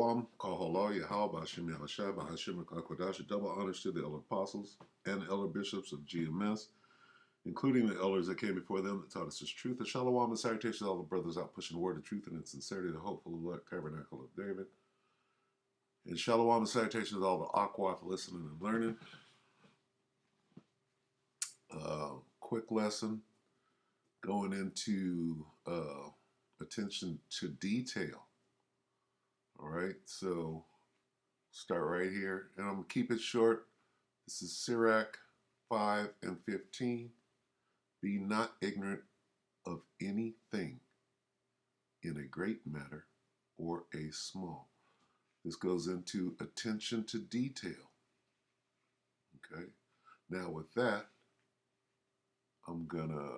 Shalom, Kahala, Yahal, Bashim Yahashai, Bahashim Kakwadash, double honors to the elder apostles and elder bishops of GMS, including the elders that came before them that taught us this truth. And Shalom and salutations to all the brothers out pushing the word of truth and in sincerity, the hopeful elect tabernacle of David. And Shalom and salutations to all the Aqua for listening and learning. Quick lesson going into attention to detail. All right, so start right here, and I'm going to keep it short. This is Sirach 5 and 15. Be not ignorant of anything in a great matter or a small. This goes into attention to detail. Okay, now with that, I'm gonna,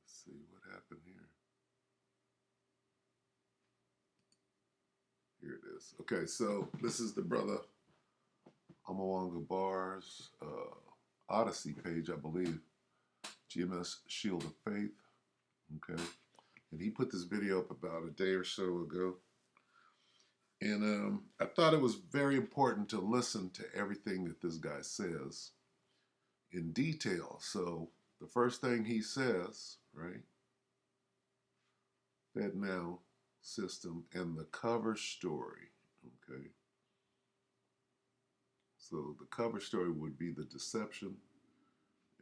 let's see what happened here. Here it is. Okay, so this is the brother Amawanga Bar's Odyssey page, I believe. GMS Shield of Faith. Okay. And he put this video up about a day or so ago. And I thought it was very important to listen to everything that this guy says in detail. So the first thing he says, right? FedNow system and the cover story. Okay. So the cover story would be the deception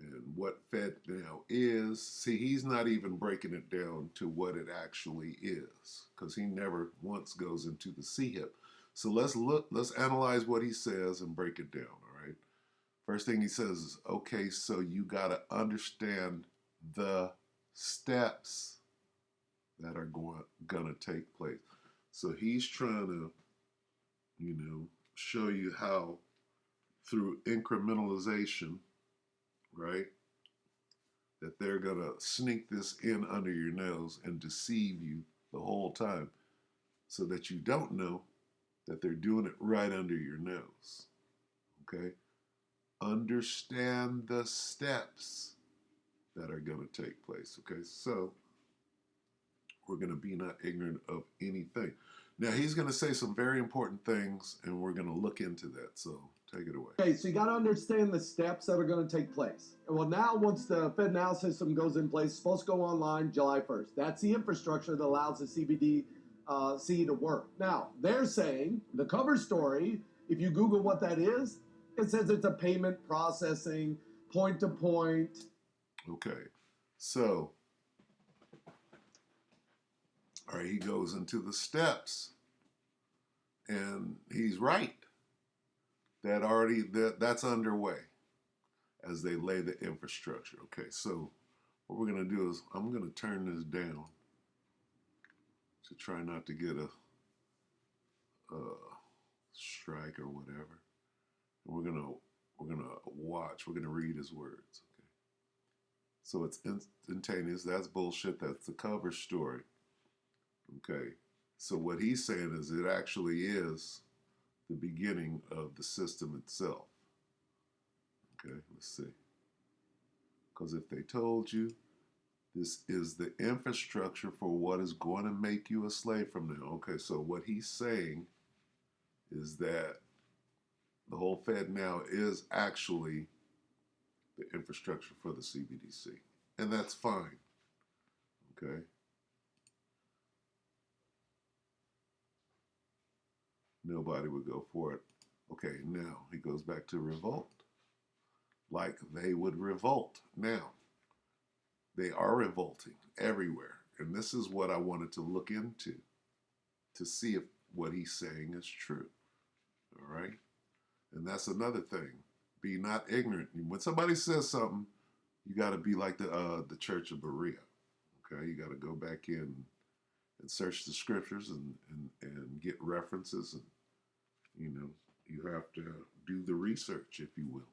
and what FedNow is. See, he's not even breaking it down to what it actually is because he never once goes into the CHIP. So let's analyze what he says and break it down, all right? First thing he says is, okay, so you got to understand the steps that are going to take place. So he's trying to, show you how through incrementalization, right, that they're going to sneak this in under your nose and deceive you the whole time so that you don't know that they're doing it right under your nose. Okay? Understand the steps that are going to take place. Okay? So, we're going to be not ignorant of anything. Now, he's going to say some very important things, and we're going to look into that. So, take it away. Okay, so you got to understand the steps that are going to take place. Well, now once the FedNow system goes in place, it's supposed to go online July 1st. That's the infrastructure that allows the CBDC to work. Now, they're saying the cover story, if you Google what that is, it says it's a payment processing, point to point. Okay, so, all right, he goes into the steps, and he's right. That's underway as they lay the infrastructure. Okay, so what we're going to do is I'm going to turn this down to try not to get a strike or whatever. And we're gonna watch. We're gonna read his words. Okay, so it's instantaneous. That's bullshit. That's the cover story. Okay, so what he's saying is it actually is the beginning of the system itself. Okay, let's see. Because if they told you this is the infrastructure for what is going to make you a slave from now. Okay, so what he's saying is that the whole FedNow is actually the infrastructure for the CBDC. And that's fine. Okay? Nobody would go for it. Okay, now he goes back to revolt. Like they would revolt. Now, they are revolting everywhere. And this is what I wanted to look into to see if what he's saying is true. All right? And that's another thing. Be not ignorant. When somebody says something, you got to be like the Church of Berea. Okay? You got to go back in and search the scriptures and get references. And, you have to do the research, if you will.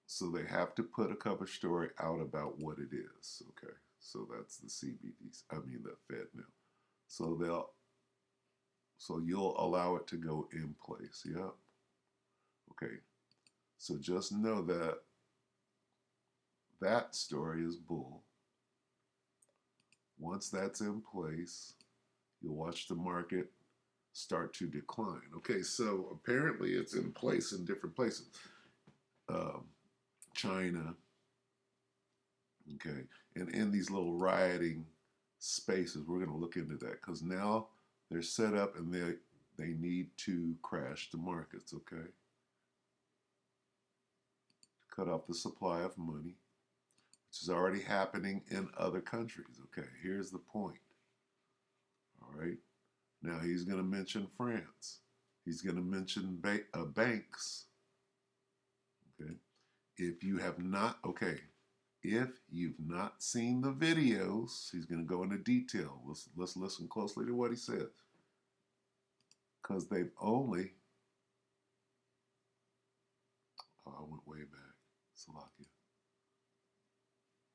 So they have to put a cover story out about what it is. Okay, so that's the the FedNow. So you'll allow it to go in place. Yep. Okay. So just know that story is bull. Once that's in place, you'll watch the market start to decline. Okay, so apparently it's in place in different places. Um, China, okay, and in these little rioting spaces, we're going to look into that because now they're set up and they need to crash the markets. Okay, cut off the supply of money, which is already happening in other countries. Okay, here's the point. All right, now he's going to mention France. He's going to mention banks. Okay, if you have not, okay, if you've not seen the videos, he's going to go into detail. Let's listen closely to what he says. Because they've only, oh, I went way back. Salakia.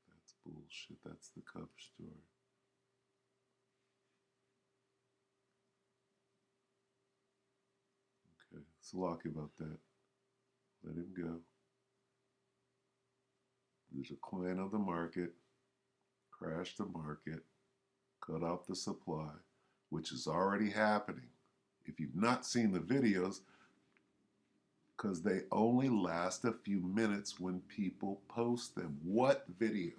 That's bullshit. That's the cover story. Okay, Salakia about that. Let him go. The decline of the market, crash the market, cut off the supply, which is already happening. If you've not seen the videos, because they only last a few minutes when people post them. What videos?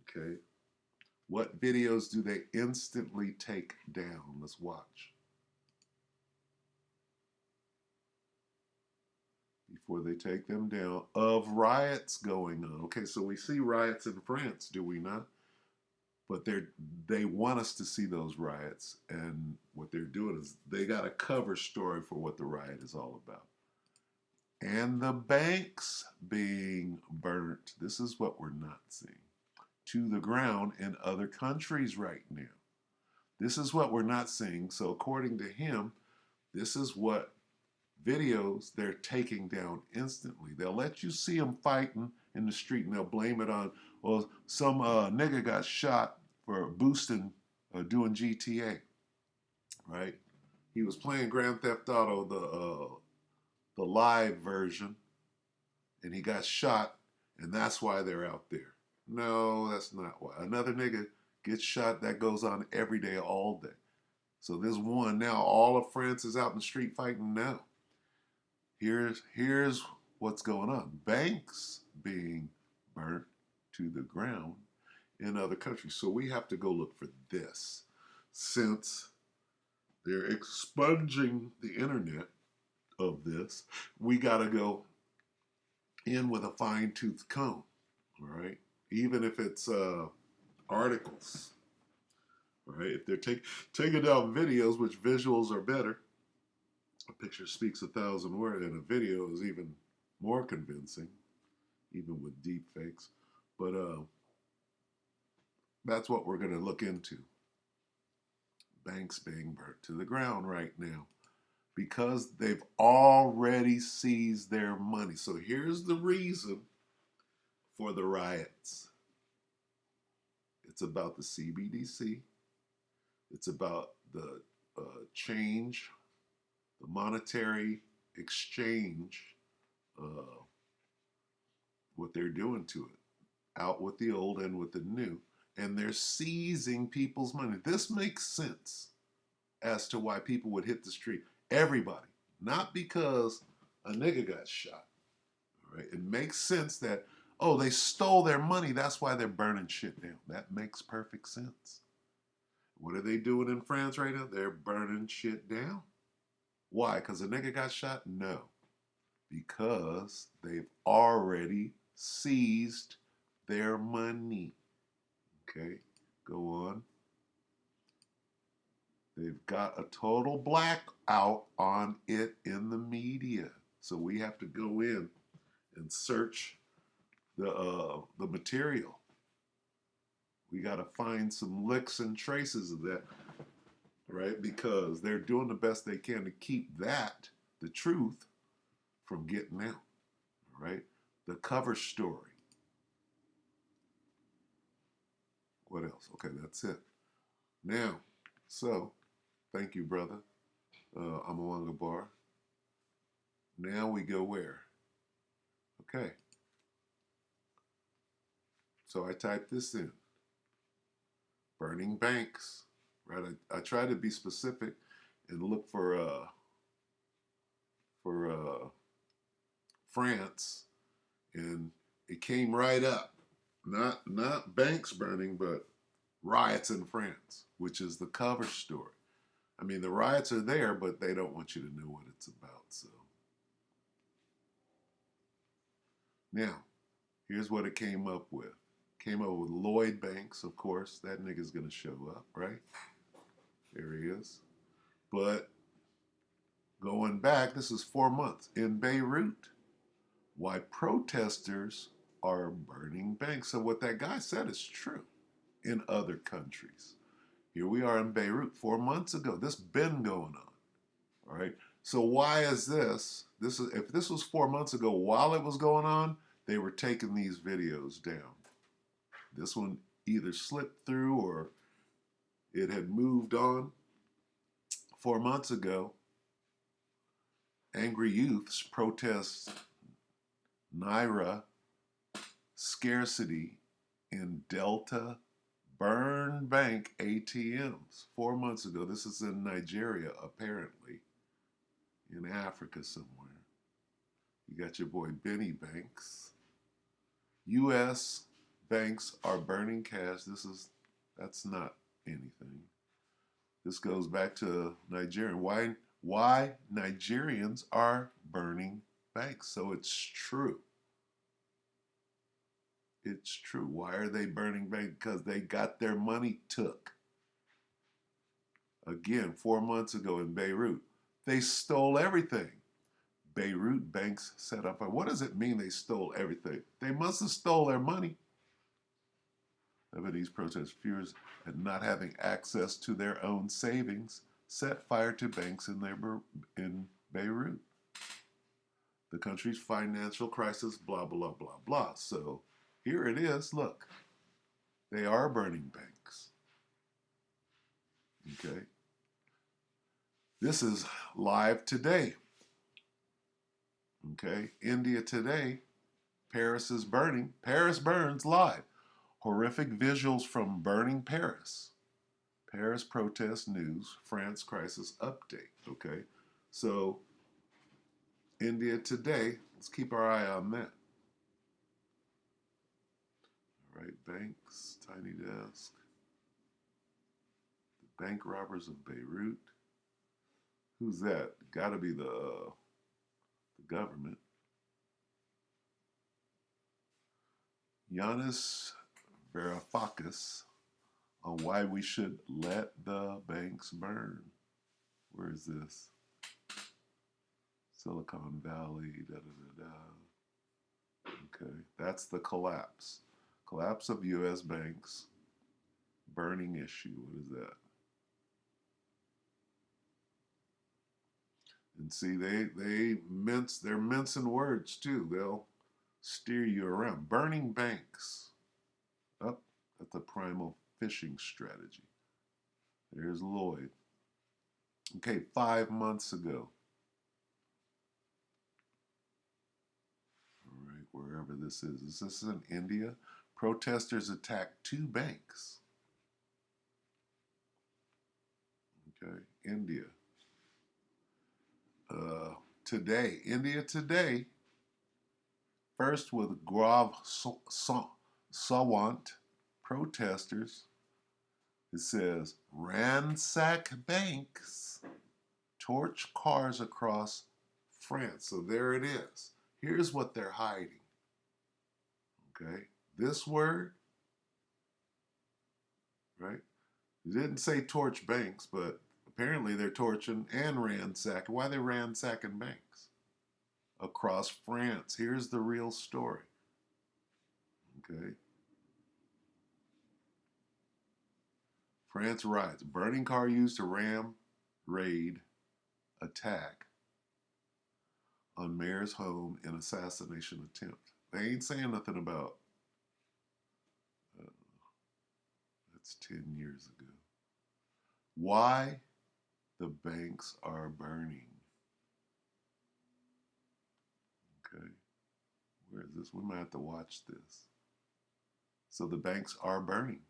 Okay. What videos do they instantly take down? Let's watch. Before they take them down, of riots going on. Okay, so we see riots in France, do we not? But they want us to see those riots, and what they're doing is they got a cover story for what the riot is all about. And the banks being burnt. This is what we're not seeing. To the ground in other countries right now. This is what we're not seeing. So according to him, this is what videos they're taking down instantly. They'll let you see them fighting in the street and they'll blame it on, well, some nigga got shot for boosting, doing GTA, right? He was playing Grand Theft Auto, the live version, and he got shot, and that's why they're out there. No, that's not why. Another nigga gets shot, that goes on every day, all day. So there's one. Now all of France is out in the street fighting now. Here's what's going on. Banks being burnt to the ground in other countries. So we have to go look for this. Since they're expunging the internet of this, we got to go in with a fine-tooth comb, all right? Even if it's articles, all right? If they're taking down videos, which visuals are better, a picture speaks 1,000 words, and a video is even more convincing, even with deep fakes. But that's what we're going to look into. Banks being burnt to the ground right now because they've already seized their money. So here's the reason for the riots. It's about the CBDC. It's about the change, the monetary exchange, what they're doing to it. Out with the old and with the new. And they're seizing people's money. This makes sense as to why people would hit the street. Everybody. Not because a nigga got shot. All right? It makes sense that, oh, they stole their money. That's why they're burning shit down. That makes perfect sense. What are they doing in France right now? They're burning shit down. Why? Because a nigga got shot? No. Because they've already seized their money. Okay, go on. They've got a total blackout on it in the media. So we have to go in and search the material. We got to find some licks and traces of that, right? Because they're doing the best they can to keep that, the truth, from getting out, right? The cover story. What else? Okay, that's it. Now, so, thank you, brother. I'm Amawanga Bar. Now we go where? Okay. So I typed this in. burning banks, right? I try to be specific and look for France, and it came right up. Not banks burning, but riots in France, which is the cover story. I mean, the riots are there, but they don't want you to know what it's about. So now, here's what it came up with. Came up with Lloyd Banks, of course. That nigga's gonna show up, right? There he is. But going back, this is 4 months in Beirut. Why protesters are burning banks. So what that guy said is true in other countries. Here we are in Beirut 4 months ago. This been going on. All right. So why is this? If this was 4 months ago while it was going on, they were taking these videos down. This one either slipped through or it had moved on. 4 months ago, angry youths protest Naira scarcity in Delta burn bank ATMs. 4 months ago. This is in Nigeria, apparently, in Africa somewhere. You got your boy Benny Banks. U.S. banks are burning cash. That's not anything. This goes back to Nigeria. Why Nigerians are burning banks? So it's true. It's true. Why are they burning banks? Because they got their money took. Again, 4 months ago in Beirut, they stole everything. Beirut banks set up. What does it mean they stole everything? They must have stole their money. Lebanese protest fears at not having access to their own savings set fire to banks in Beirut. The country's financial crisis, blah, blah, blah, blah. So here it is. Look, they are burning banks. Okay. This is live today. Okay. India today. Paris is burning. Paris burns live. Horrific visuals from burning Paris. Paris protest news. France crisis update. Okay. So India today. Let's keep our eye on that. All right. Banks. Tiny desk. The bank robbers of Beirut. Who's that? Got to be the government. Yanis Varoufakis on why we should let the banks burn. Where is this? Silicon Valley, da da da da. Okay, that's the collapse. Collapse of U.S. banks. Burning issue. What is that? And see, they're mincing words too. They'll steer you around. Burning banks. Up at the primal fishing strategy. There's Lloyd. Okay, 5 months ago. All right, wherever this is. Is this in India? Protesters attacked 2 banks. Okay, India. Today, India today. First with Gaurav Sawant protesters. It says, ransack banks, torch cars across France. So there it is. Here's what they're hiding. Okay, this word, right? It didn't say torch banks, but apparently they're torching and ransacking. Why are they ransacking banks? Across France. Here's the real story. Okay. France riots. Burning car used to ram, raid, attack on mayor's home in assassination attempt. They ain't saying nothing about that's 10 years ago. Why the banks are burning. Okay. Where is this? We might have to watch this. So the banks are burning.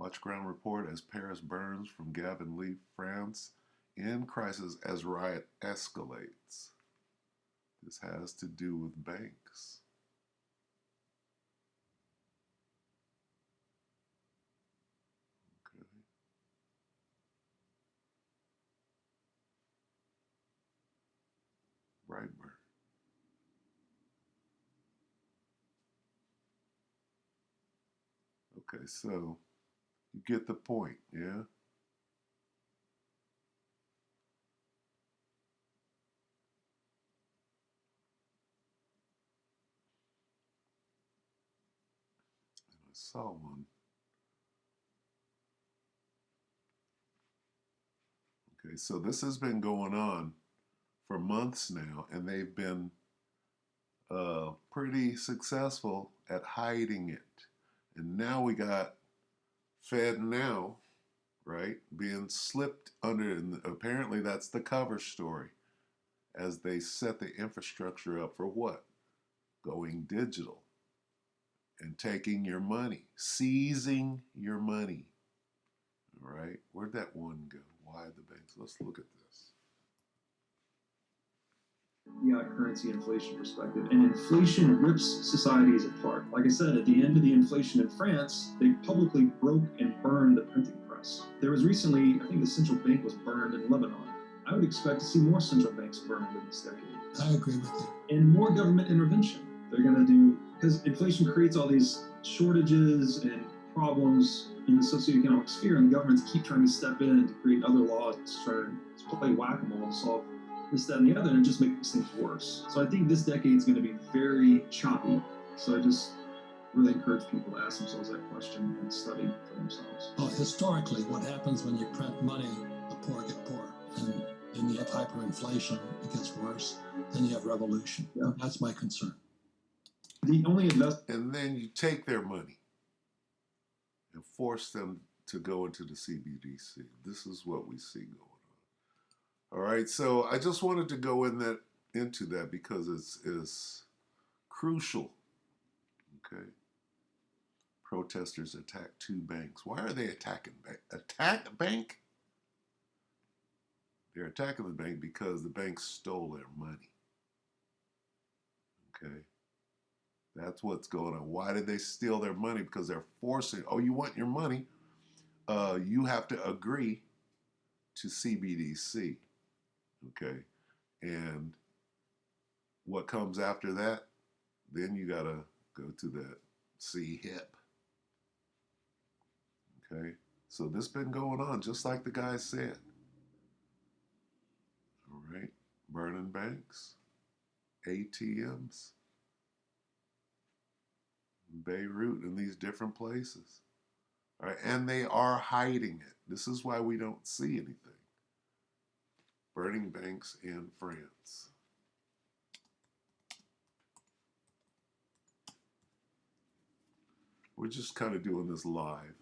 Watch ground report as Paris burns from Gavin Lee, France in crisis as riot escalates. This has to do with banks. Okay. Brightburn. Okay, so you get the point, yeah? I saw one. Okay, so this has been going on for months now, and they've been pretty successful at hiding it. And now we got FedNow, right, being slipped under, and apparently that's the cover story as they set the infrastructure up for what? Going digital and taking your money, seizing your money. All right, where'd that one go? Why the banks? Let's look at this. Yeah, currency inflation perspective. And inflation rips societies apart. Like I said, at the end of the inflation in France, they publicly broke and burned the printing press. There was recently, I think the central bank was burned in Lebanon. I would expect to see more central banks burned in this decade. I agree with you. And more government intervention. They're going to do, because inflation creates all these shortages and problems in the socioeconomic sphere, and the governments keep trying to step in to create other laws to try to play whack-a-mole to solve this, that, and the other, and it just makes things worse. So I think this decade is going to be very choppy. So I just really encourage people to ask themselves that question and study for themselves. Well, historically, what happens when you print money, the poor get poor. And then you have hyperinflation, it gets worse. Then you have revolution. Yeah. That's my concern. The only And then you take their money and force them to go into the CBDC. This is what we see going on. All right, so I just wanted to go into that because it's crucial. Okay. Protesters attack 2 banks. Why are they attacking attack a bank? They're attacking the bank because the bank stole their money. Okay. That's what's going on. Why did they steal their money? Because they're forcing, oh, you want your money? You have to agree to CBDC. Okay. And what comes after that? Then you got to go to that CHIP. Okay. So this been going on just like the guy said. All right. Burning banks, ATMs, Beirut, and these different places. All right. And they are hiding it. This is why we don't see anything. Burning banks in France. We're just kind of doing this live.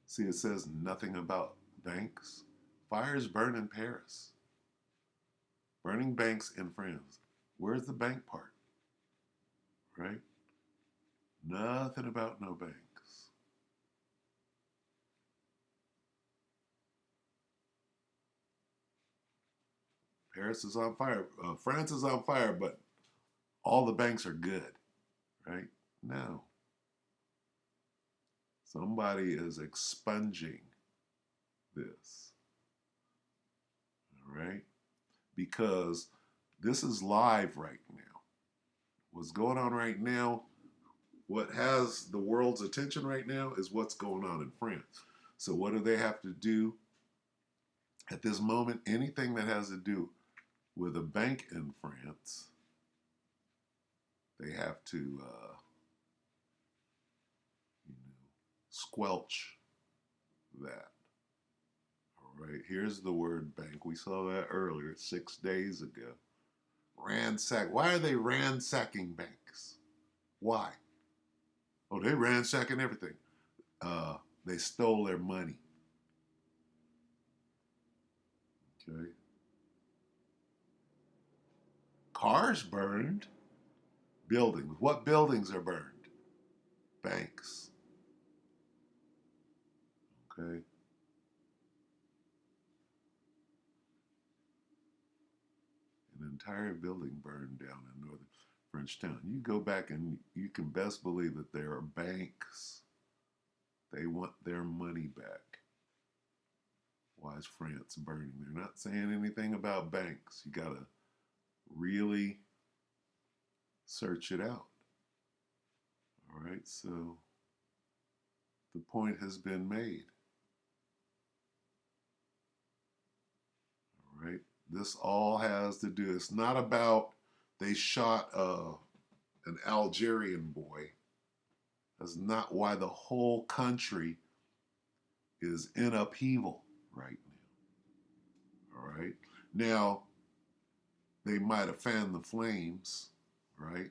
See, it says nothing about banks. Fires burn in Paris. Burning banks in France. Where's the bank part? Right? Nothing about no banks. Paris is on fire. France is on fire, but all the banks are good, right? No. Somebody is expunging this, all right? Because this is live right now. What's going on right now, what has the world's attention right now is what's going on in France. So what do they have to do at this moment? Anything that has to do with a bank in France, they have to squelch that. All right, here's the word bank. We saw that earlier, 6 days ago. Ransack. Why are they ransacking banks? Why? Oh, they ransacking everything. They stole their money. Okay. Cars burned. Buildings. What buildings are burned? Banks. Okay. An entire building burned down in northern Frenchtown. You go back and you can best believe that there are banks. They want their money back. Why is France burning? They're not saying anything about banks. You gotta really search it out. All right, so the point has been made. All right, this all has to do, it's not about they shot an Algerian boy. That's not why the whole country is in upheaval right now. All right, now they might have fanned the flames, right?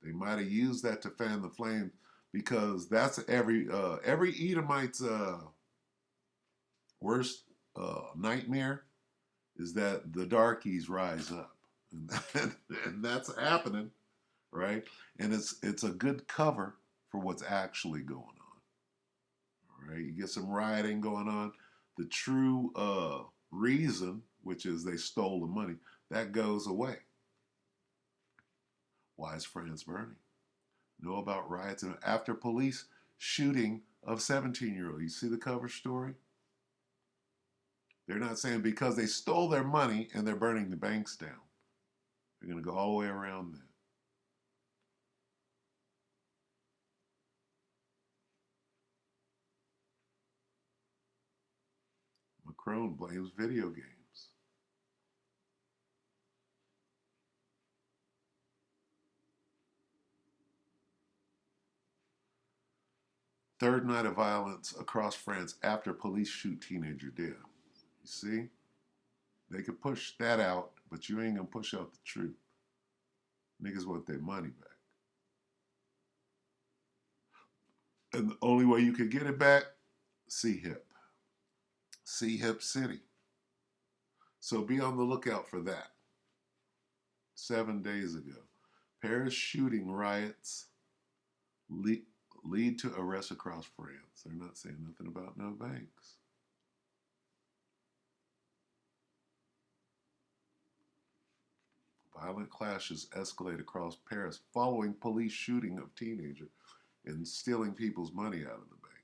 They might have used that to fan the flame, because that's every Edomite's worst nightmare is that the darkies rise up, and that's happening, right? And it's a good cover for what's actually going on. All right, you get some rioting going on. The true reason, which is they stole the money, that goes away. Why is France burning? Know about riots and after police shooting of 17-year-old. You see the cover story? They're not saying because they stole their money and they're burning the banks down. They're going to go all the way around that. Macron blames video games. Third night of violence across France after police shoot teenager dead. You see? They could push that out, but you ain't gonna push out the truth. Niggas want their money back. And the only way you could get it back, C-HIP. C-HIP City. So be on the lookout for that. 7 days ago. Paris shooting riots lead to arrests across France. They're not saying nothing about no banks. Violent clashes escalate across Paris following police shooting of teenager and stealing people's money out of the bank.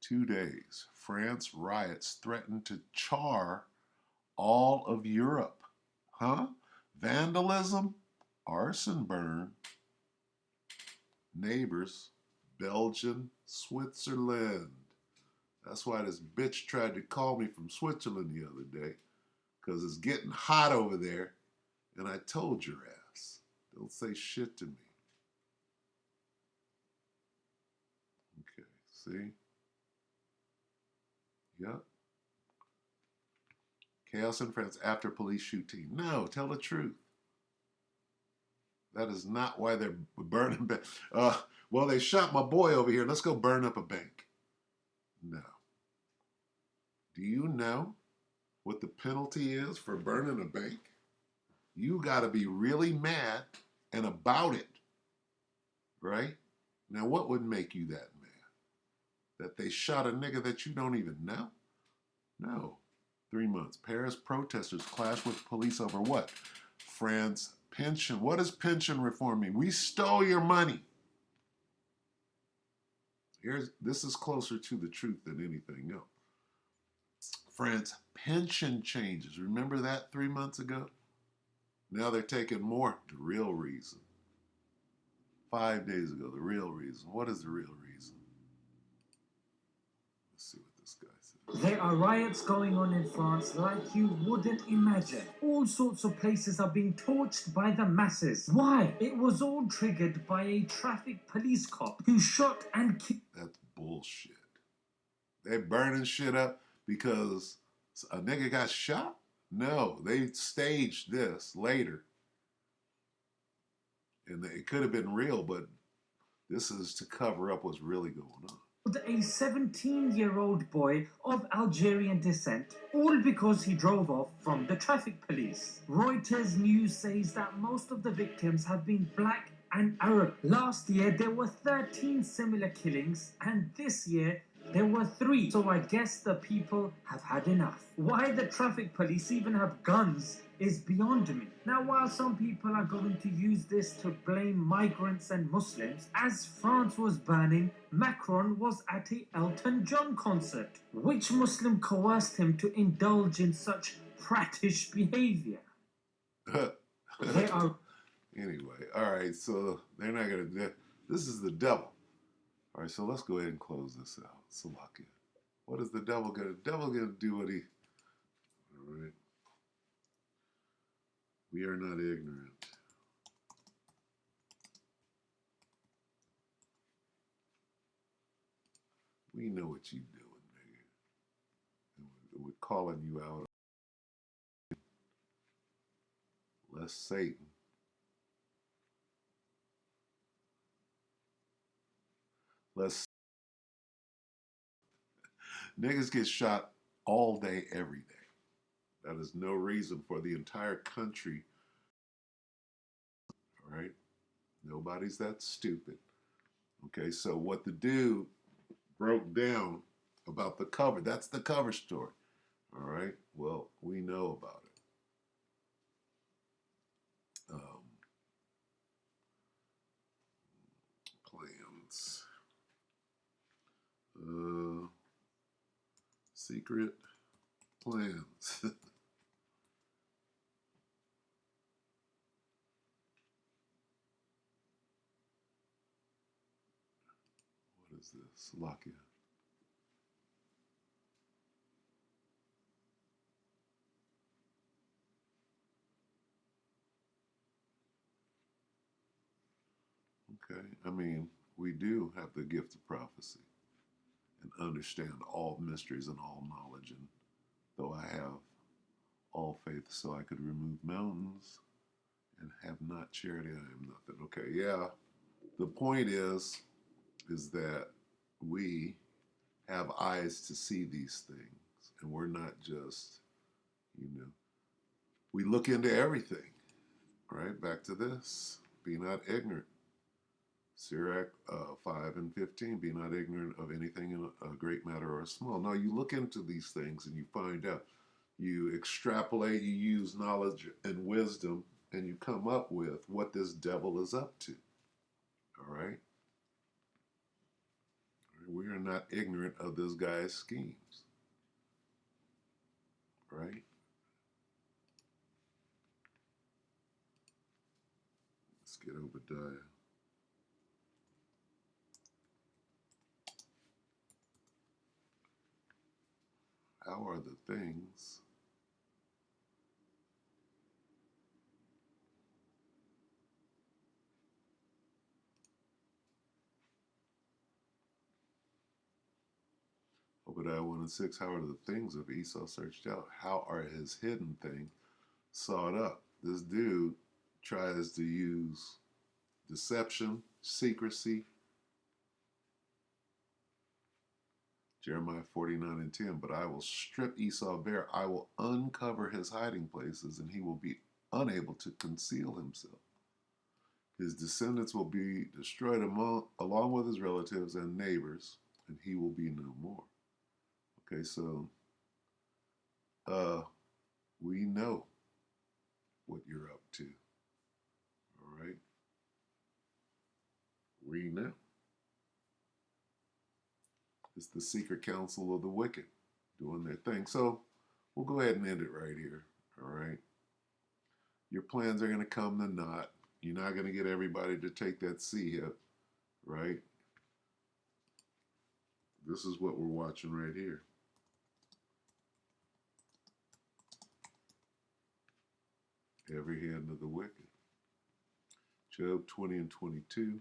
2 days, France riots threaten to char all of Europe. Huh? Vandalism, arson burn. Neighbors, Belgium, Switzerland. That's why this bitch tried to call me from Switzerland the other day, because it's getting hot over there, and I told your ass, don't say shit to me. Okay, see? Yep. Chaos in France after police shoot teen. No, tell the truth. That is not why they're burning. Well, they shot my boy over here. Let's go burn up a bank. No. Do you know what the penalty is for burning a bank? You got to be really mad and about it, right? Now, what would make you that mad? That they shot a nigga that you don't even know? No. 3 months. Paris protesters clash with police over what? France pension. What does pension reform mean? We stole your money. This is closer to the truth than anything else. France pension changes. Remember that 3 months ago? Now they're taking more. The real reason. 5 days ago, the real reason. What is the real reason? Let's see what this guy says. There are riots going on in France like you wouldn't imagine. All sorts of places are being torched by the masses. Why? It was all triggered by a traffic police cop who shot and killed. That's bullshit. They're burning shit up because a nigga got shot? No, they staged this later. And it could have been real, but this is to cover up what's really going on. A 17-year-old boy of Algerian descent, all because he drove off from the traffic police. Reuters News says that most of the victims have been black and Arab. Last year there were 13 similar killings, and this year there were 3. So I guess the people have had enough. Why the traffic police even have guns is beyond me. Now, while some people are going to use this to blame migrants and Muslims, as France was burning, Macron was at a Elton John concert. Which Muslim coerced him to indulge in such prattish behavior? They are. Anyway, all right, so they're not going to. This is the devil. All right, so let's go ahead and close this out. Salakia. What is the devil going to do? The devil going to do what he. All right. We are not ignorant. We know what you doing, nigga. And we're calling you out. Less Satan. Less niggas get shot all day, every day. That is no reason for the entire country. All right? Nobody's that stupid. Okay, so what the dude broke down about the cover, that's the cover story. All right, well, we know about it. Plans. Secret plans. What is this? Lakia. Okay, I mean, we do have the gift of prophecy and understand all mysteries and all knowledge. And though I have all faith so I could remove mountains and have not charity, I am nothing. Okay, yeah. The point is that we have eyes to see these things, and we're not just, we look into everything. Right? Back to this. Be not ignorant. Sirach 5 and 15, be not ignorant of anything in a great matter or a small. No, you look into these things and you find out. You extrapolate, you use knowledge and wisdom, and you come up with what this devil is up to. All right? We are not ignorant of this guy's schemes. Right? Let's get Obadiah. How are the things Obadiah 1 and 6, how are the things of Esau searched out? How are his hidden things sought up? This dude tries to use deception, secrecy. Jeremiah 49 and 10, but I will strip Esau bare. I will uncover his hiding places, and he will be unable to conceal himself. His descendants will be destroyed along with his relatives and neighbors, and he will be no more. Okay, so we know what you're up to. All right? We know. It's the secret counsel of the wicked doing their thing. So we'll go ahead and end it right here. All right? Your plans are going to come to naught. You're not going to get everybody to take that C-hip, right? This is what we're watching right here. Every hand of the wicked. Job 20 and 22.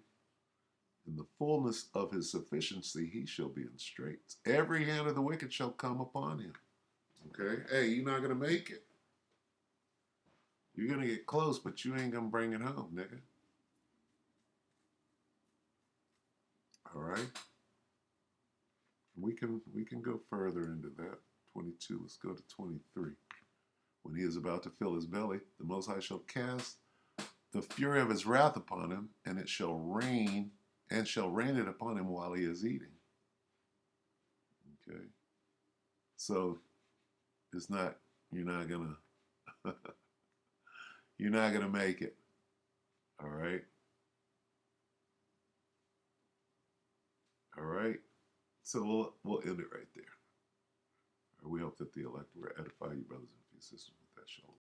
In the fullness of his sufficiency, he shall be in straits. Every hand of the wicked shall come upon him. Okay? Hey, you're not going to make it. You're going to get close, but you ain't going to bring it home, nigga. All right? We can go further into that. 22. Let's go to 23. When he is about to fill his belly, the Most High shall cast the fury of his wrath upon him, and it shall rain, and shall rain it upon him while he is eating. Okay. So it's not, you're not gonna you're not gonna make it. All right. All right. So we'll end it right there. We hope that the elect will edify you, brothers and sisters, with that shalom.